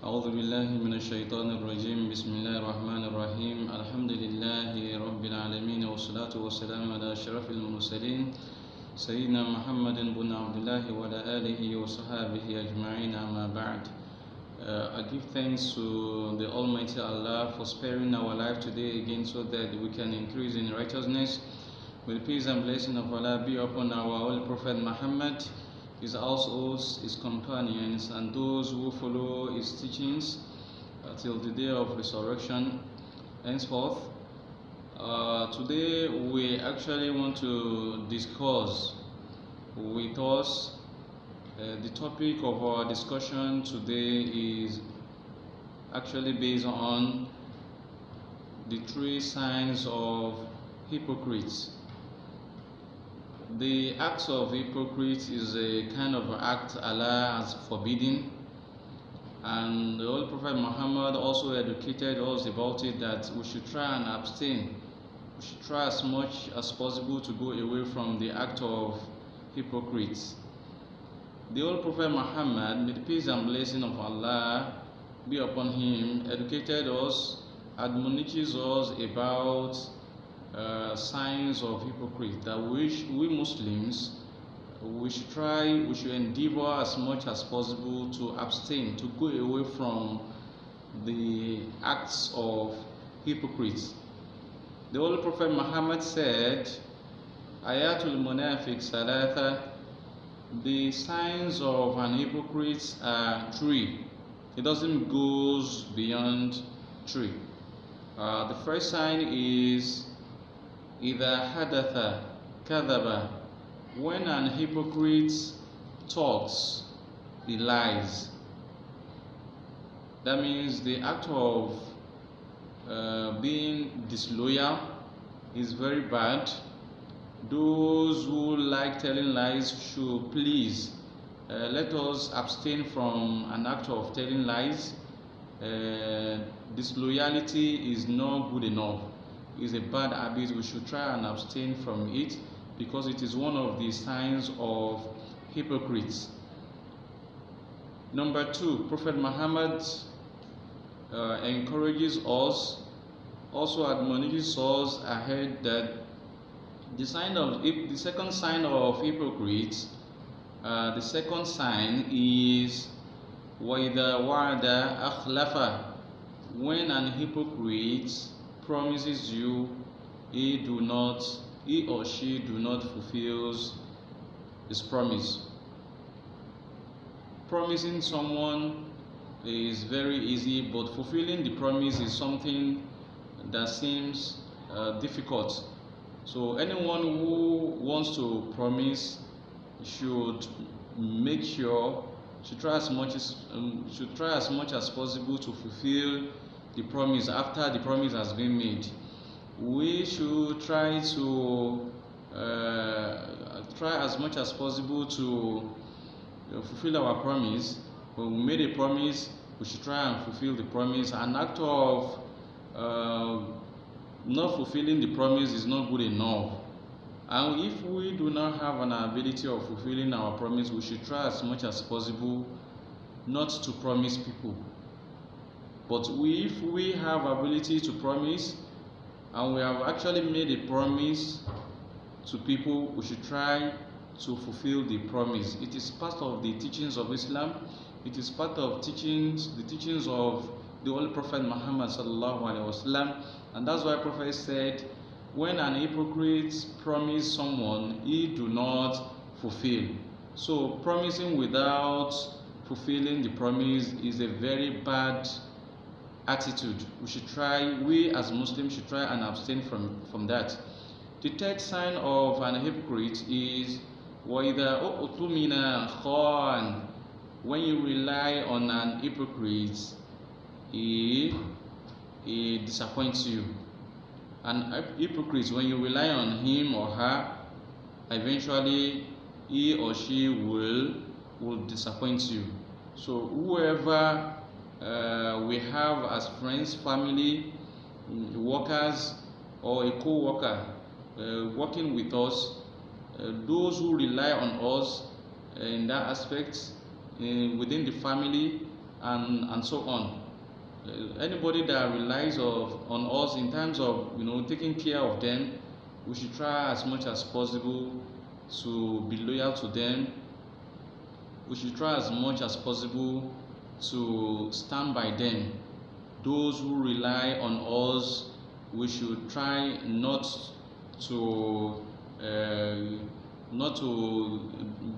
أعوذ بالله من الشيطان الرجيم بسم الله الرحمن الرحيم الحمد لله رب العالمين والصلاة والسلام على أشرف المرسلين سيدنا محمد بن عبد الله وعلى آله وصحبه أجمعين أما بعد. I give thanks to the Almighty Allah for sparing our life today again so that we can increase in righteousness. May the peace and blessing of Allah be upon our Holy Prophet Muhammad, his households, his companions, and those who follow his teachings till the day of resurrection. Henceforth, today we actually want to discuss with us the topic of our discussion today is actually based on the 3 signs of hypocrites. The acts of hypocrites is a kind of act Allah has forbidden, and the Holy Prophet Muhammad also educated us about it, that we should try and abstain. We should try as much as possible to go away from the act of hypocrites. The Holy Prophet Muhammad, may the peace and blessing of Allah be upon him, educated us, admonishes us about signs of hypocrite, that we Muslims, we should endeavor as much as possible to abstain, to go away from the acts of hypocrites. The Holy Prophet Muhammad said, Ayatul Munafiq Salatha, the signs of an hypocrite are 3. It doesn't go beyond 3. The first sign is إِذَا حَدَثَ كَذَبَ. When an hypocrite talks, he lies. That means the act of being disloyal is very bad. Those who like telling lies should please let us abstain from an act of telling lies. Disloyalty is not good enough. It's a bad habit. We should try and abstain from it because it is one of the signs of hypocrites. Number 2, Prophet Muhammad encourages us, also admonishes us ahead, that the second sign of hypocrites, the second sign is وَإِذَا وَعَدَ أَخْلَفَ. When an hypocrite promises you, he or she do not fulfills his promise. Promising someone is very easy, but fulfilling the promise is something that seems difficult. So anyone who wants to promise should make sure, should try as much as possible to fulfill the promise after the promise has been made. We should try to try as much as possible to fulfill our promise. When we made a promise, we should try and fulfill the promise. An act of not fulfilling the promise is not good enough. And if we do not have an ability of fulfilling our promise, we should try as much as possible not to promise people. But if we have ability to promise, and we have actually made a promise to people, we should try to fulfill the promise. It is part of the teachings of Islam. It is part of the teachings of the Holy Prophet Muhammad sallallahu alaihi wasallam, and that's why Prophet said, when an hypocrite promises someone, he do not fulfill. So promising without fulfilling the promise is a very bad attitude. We as Muslims should try and abstain from that. The third sign of an hypocrite is وَإِذَا أُؤْتُمِنَ خَانٍ. When you rely on an hypocrite, he disappoints you. An hypocrite, when you rely on him or her, eventually he or she will disappoint you. So whoever we have as friends, family, workers, or a co-worker working with us, those who rely on us in that aspect, within the family, and so on. Anybody that relies on us in terms of taking care of them, we should try as much as possible to be loyal to them. We should try as much as possible to stand by them. Those who rely on us, we should try not to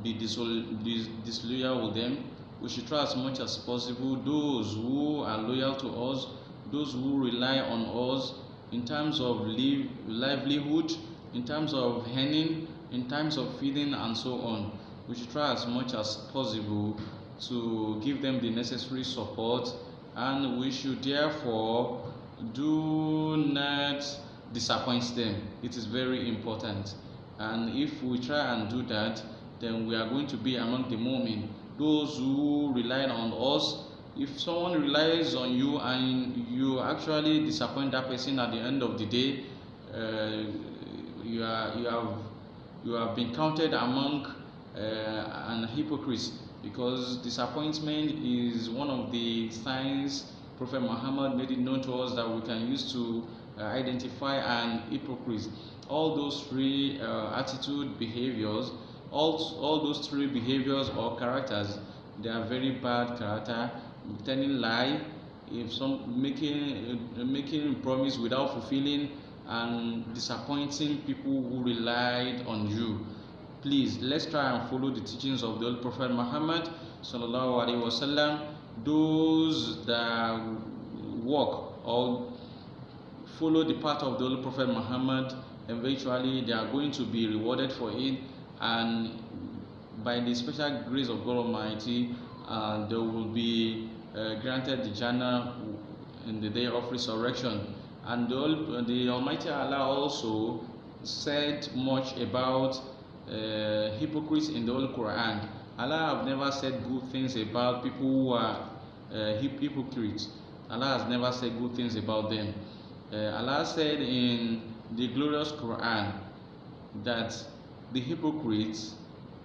be disloyal with them. We should try as much as possible. Those who are loyal to us, those who rely on us in terms of livelihood, in terms of earning, in terms of feeding, and so on, we should try as much as possible to give them the necessary support, and we should therefore do not disappoint them. It is very important, and if we try and do that, then we are going to be among the mu'min, those who rely on us. If someone relies on you and you actually disappoint that person at the end of the day, you have been counted among an hypocrite, because disappointment is one of the signs Prophet Muhammad made it known to us that we can use to identify an hypocrite. All those three attitude behaviors, all those three behaviors or characters, they are very bad character. Telling lie, if some making promise without fulfilling, and disappointing people who relied on you. Please, let's try and follow the teachings of the Holy Prophet Muhammad sallallahu alaihi wasallam. Those that walk or follow the path of the Holy Prophet Muhammad, eventually they are going to be rewarded for it, and by the special grace of God Almighty, they will be granted the Jannah in the day of resurrection. And the Almighty Allah also said much about hypocrites in the Holy Quran. Allah have never said good things about people who are hypocrites. Allah has never said good things about them. Allah said in the glorious Quran that the hypocrites,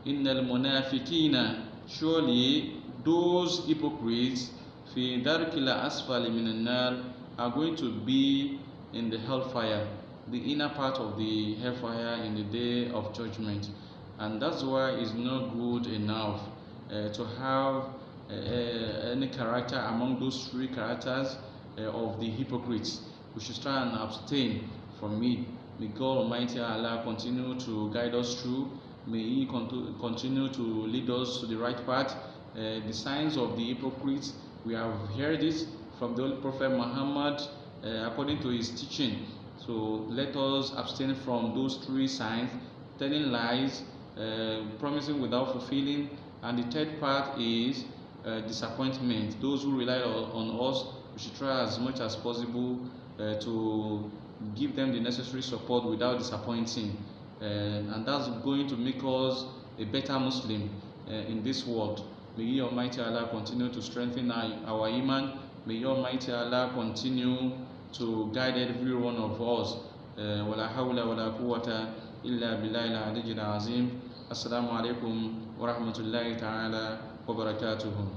innal munafiqina, surely those hypocrites, fi darkil asfali minan nar, are going to be in the hellfire, the inner part of the hellfire in the day of judgment. And that's why it's not good enough to have any character among those three characters of the hypocrites. We should try and abstain from it. May God Almighty Allah continue to guide us through. May He continue to lead us to the right path. The signs of the hypocrites, we have heard it from the Holy Prophet Muhammad according to his teaching. So let us abstain from those three signs: telling lies, promising without fulfilling, and the third part is disappointment. Those who rely on us, we should try as much as possible to give them the necessary support without disappointing, and that's going to make us a better Muslim in this world. May Almighty Allah continue to strengthen our iman. May Almighty Allah continue to guide every one of us. Wala hawla wala quwwata illa billahi al-aliyyil azim. Assalamu alaikum wa rahmatullahi ta'ala wa barakatuhu.